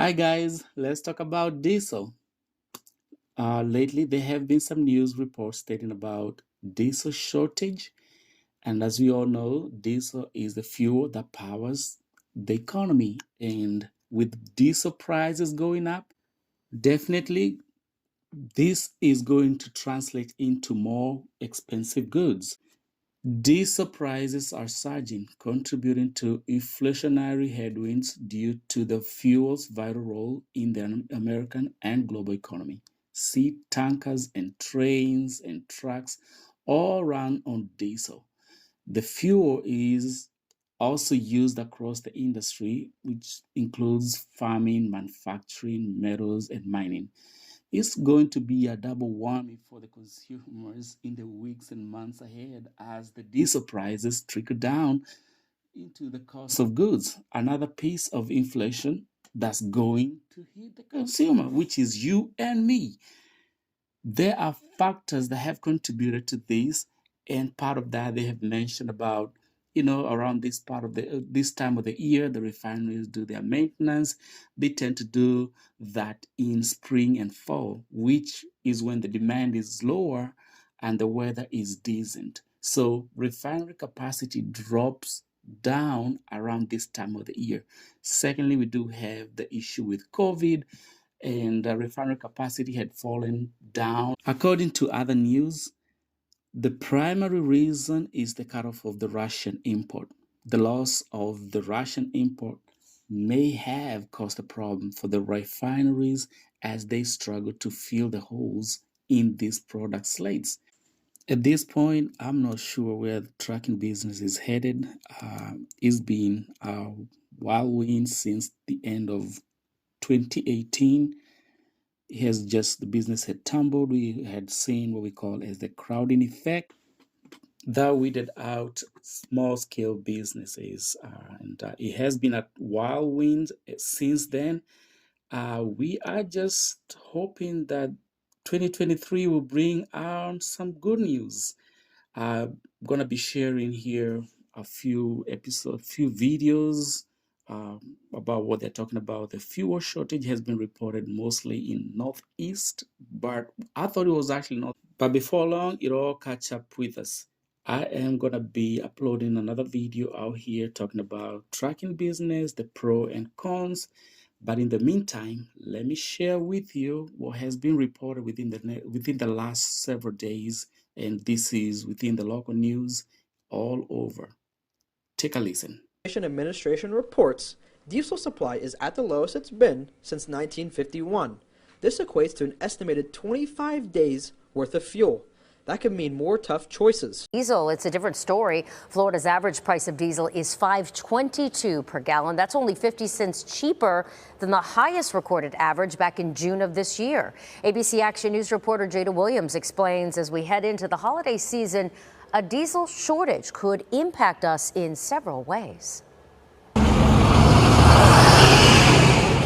Hi guys, let's talk about diesel. Lately, there have been some news reports stating about diesel shortage, and as we all know, diesel is the fuel that powers the economy. And with diesel prices going up, definitely this is going to translate into more expensive goods. Diesel prices are surging, contributing to inflationary headwinds due to the fuel's vital role in the American and global economy. See tankers and trains and trucks all run on diesel. The fuel is also used across the industry, which includes farming, manufacturing, metals, and mining. It's going to be a double whammy for the consumers in the weeks and months ahead as the diesel prices trickle down into the cost of goods. Another piece of inflation that's going to hit the consumer, which is you and me. There are factors that have contributed to this, and part of that they have mentioned about, around this part of the this time of the year, the refineries do their maintenance. They tend to do that in spring and fall, which is when the demand is lower and the weather is decent. So refinery capacity drops down around this time of the year. Secondly, we do have the issue with COVID, and the refinery capacity had fallen down. According to other news, the primary reason is the cutoff of the Russian import. The loss of the Russian import may have caused a problem for the refineries as they struggle to fill the holes in these product slates. At this point, I'm not sure where the trucking business is headed. It's been a whirlwind since the end of 2018. Has just the business had tumbled. We had seen what we call as the crowding effect that weeded out small scale businesses, and it has been a whirlwind since then. We are just hoping that 2023 will bring on some good news. I'm gonna be sharing here a few episodes, few videos about what they're talking about. The fuel shortage has been reported mostly in Northeast, but I thought it was actually not. But before long, it'll all catch up with us. I am gonna be uploading another video out here talking about tracking business, the pro and cons. But in the meantime, let me share with you what has been reported within the last several days, and this is within the local news all over. Take a listen. Administration reports diesel supply is at the lowest it's been since 1951. This equates to an estimated 25 days worth of fuel. That could mean more tough choices. Diesel, it's a different story. Florida's average price of diesel is $5.22 per gallon. That's only 50 cents cheaper than the highest recorded average back in June of this year. ABC Action News reporter Jada Williams explains as we head into the holiday season, a diesel shortage could impact us in several ways.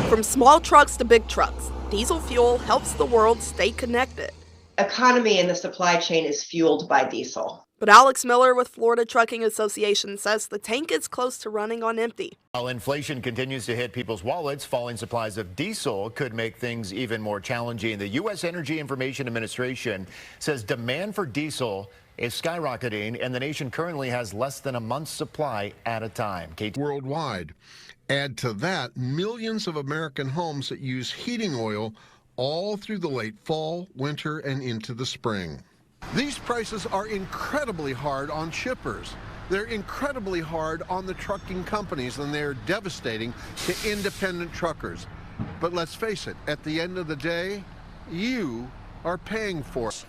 From small trucks to big trucks, diesel fuel helps the world stay connected. Economy in the supply chain is fueled by diesel. But Alex Miller with Florida Trucking Association says the tank is close to running on empty. While inflation continues to hit people's wallets, falling supplies of diesel could make things even more challenging. The U.S. Energy Information Administration says demand for diesel is skyrocketing, and the nation currently has less than a month's supply at a time. Worldwide. Add to that millions of American homes that use heating oil all through the late fall, winter, and into the spring. These prices are incredibly hard on shippers. They're incredibly hard on the trucking companies, and they're devastating to independent truckers. But let's face it, at the end of the day, you are paying for it.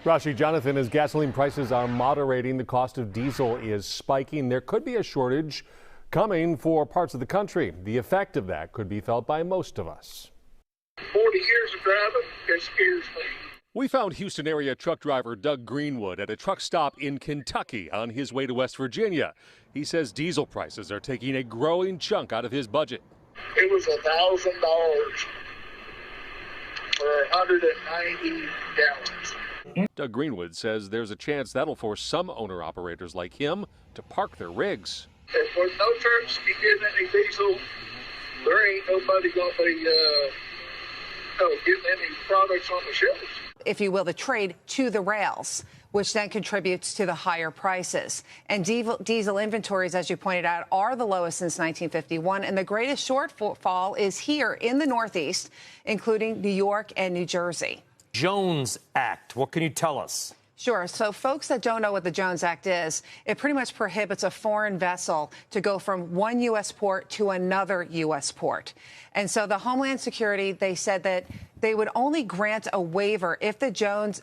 Rashi Jonathan, as gasoline prices are moderating, the cost of diesel is spiking. There could be a shortage coming for parts of the country. The effect of that could be felt by most of us. 40 years of driving, it scares me. We found Houston area truck driver Doug Greenwood at a truck stop in Kentucky on his way to West Virginia. He says diesel prices are taking a growing chunk out of his budget. It was $1,000 for 190 gallons. Doug Greenwood says there's a chance that'll force some owner-operators like him to park their rigs. If no trucks can get any diesel, there ain't nobody going to be getting any products on the shelves. If you will, the trade to the rails, which then contributes to the higher prices. And diesel inventories, as you pointed out, are the lowest since 1951. And the greatest shortfall is here in the Northeast, including New York and New Jersey. Jones Act. What can you tell us? Sure. So folks that don't know what the Jones Act is, it pretty much prohibits a foreign vessel to go from one U.S. port to another U.S. port. And so the Homeland Security, they said that they would only grant a waiver if the Jones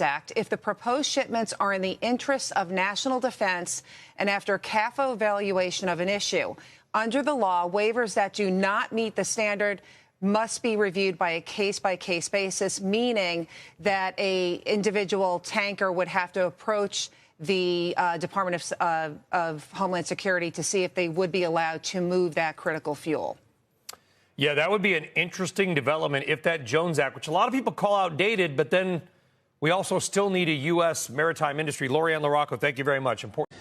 Act if the proposed shipments are in the interests of national defense and after CAFO evaluation of an issue. Under the law, waivers that do not meet the standard must be reviewed by a case-by-case basis, meaning that a individual tanker would have to approach the Department of Homeland Security to see if they would be allowed to move that critical fuel. Yeah, that would be an interesting development if that Jones Act, which a lot of people call outdated, but then we also still need a U.S. maritime industry. Lorianne LaRocco, thank you very much. Important.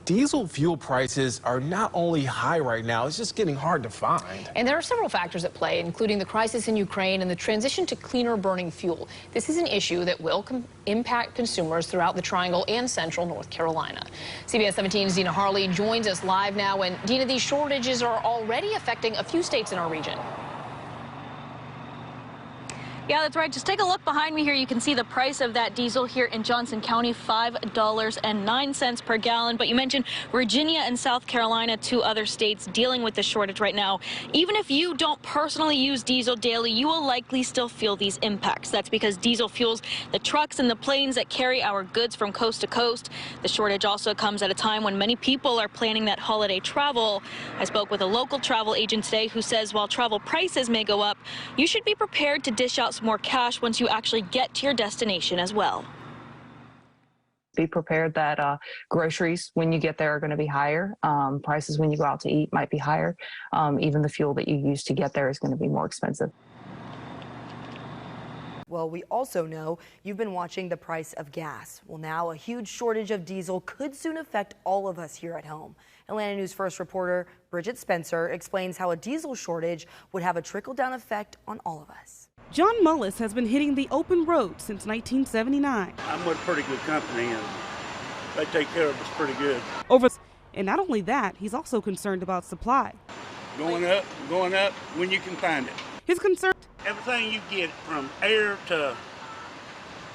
Diesel fuel prices are not only high right now, it's just getting hard to find. And there are several factors at play, including the crisis in Ukraine and the transition to cleaner burning fuel. This is an issue that will impact consumers throughout the Triangle and Central North Carolina. CBS 17's Dina Harley joins us live now. And Dina, these shortages are already affecting a few states in our region. Yeah, that's right. Just take a look behind me here. You can see the price of that diesel here in Johnson County, $5.09 per gallon. But you mentioned Virginia and South Carolina, two other states dealing with the shortage right now. Even if you don't personally use diesel daily, you will likely still feel these impacts. That's because diesel fuels the trucks and the planes that carry our goods from coast to coast. The shortage also comes at a time when many people are planning that holiday travel. I spoke with a local travel agent today who says while travel prices may go up, you should be prepared to dish out some more cash once you actually get to your destination as well. Be prepared that groceries when you get there are going to be higher. Prices when you go out to eat might be higher. Even the fuel that you use to get there is going to be more expensive. Well, we also know you've been watching the price of gas. Well, now a huge shortage of diesel could soon affect all of us here at home. Atlanta News First reporter Bridget Spencer explains how a diesel shortage would have a trickle-down effect on all of us. John Mullis has been hitting the open road since 1979. I'm with a pretty good company, and they take care of us pretty good. And not only that, he's also concerned about supply. Going up when you can find it. His concern: everything you get from air to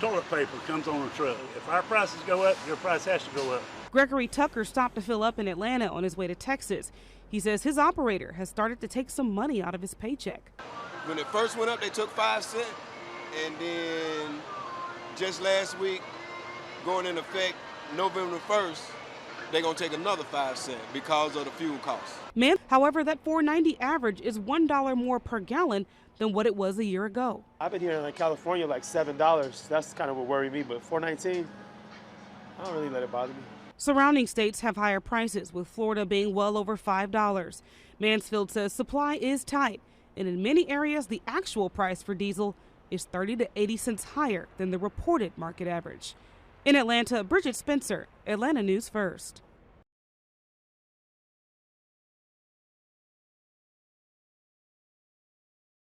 toilet paper comes on a truck. If our prices go up, your price has to go up. Gregory Tucker stopped to fill up in Atlanta on his way to Texas. He says his operator has started to take some money out of his paycheck. When it first went up, they took 5 cents, and then just last week, going in effect November 1st, they're going to take another 5 cents because of the fuel costs. However, that $4.90 average is $1 more per gallon than what it was a year ago. I've been here in California like $7. That's kind of what worried me, but $4.19, I don't really let it bother me. Surrounding states have higher prices, with Florida being well over $5. Mansfield says supply is tight, and in many areas, the actual price for diesel is 30 to 80 cents higher than the reported market average. In Atlanta, Bridget Spencer, Atlanta News First.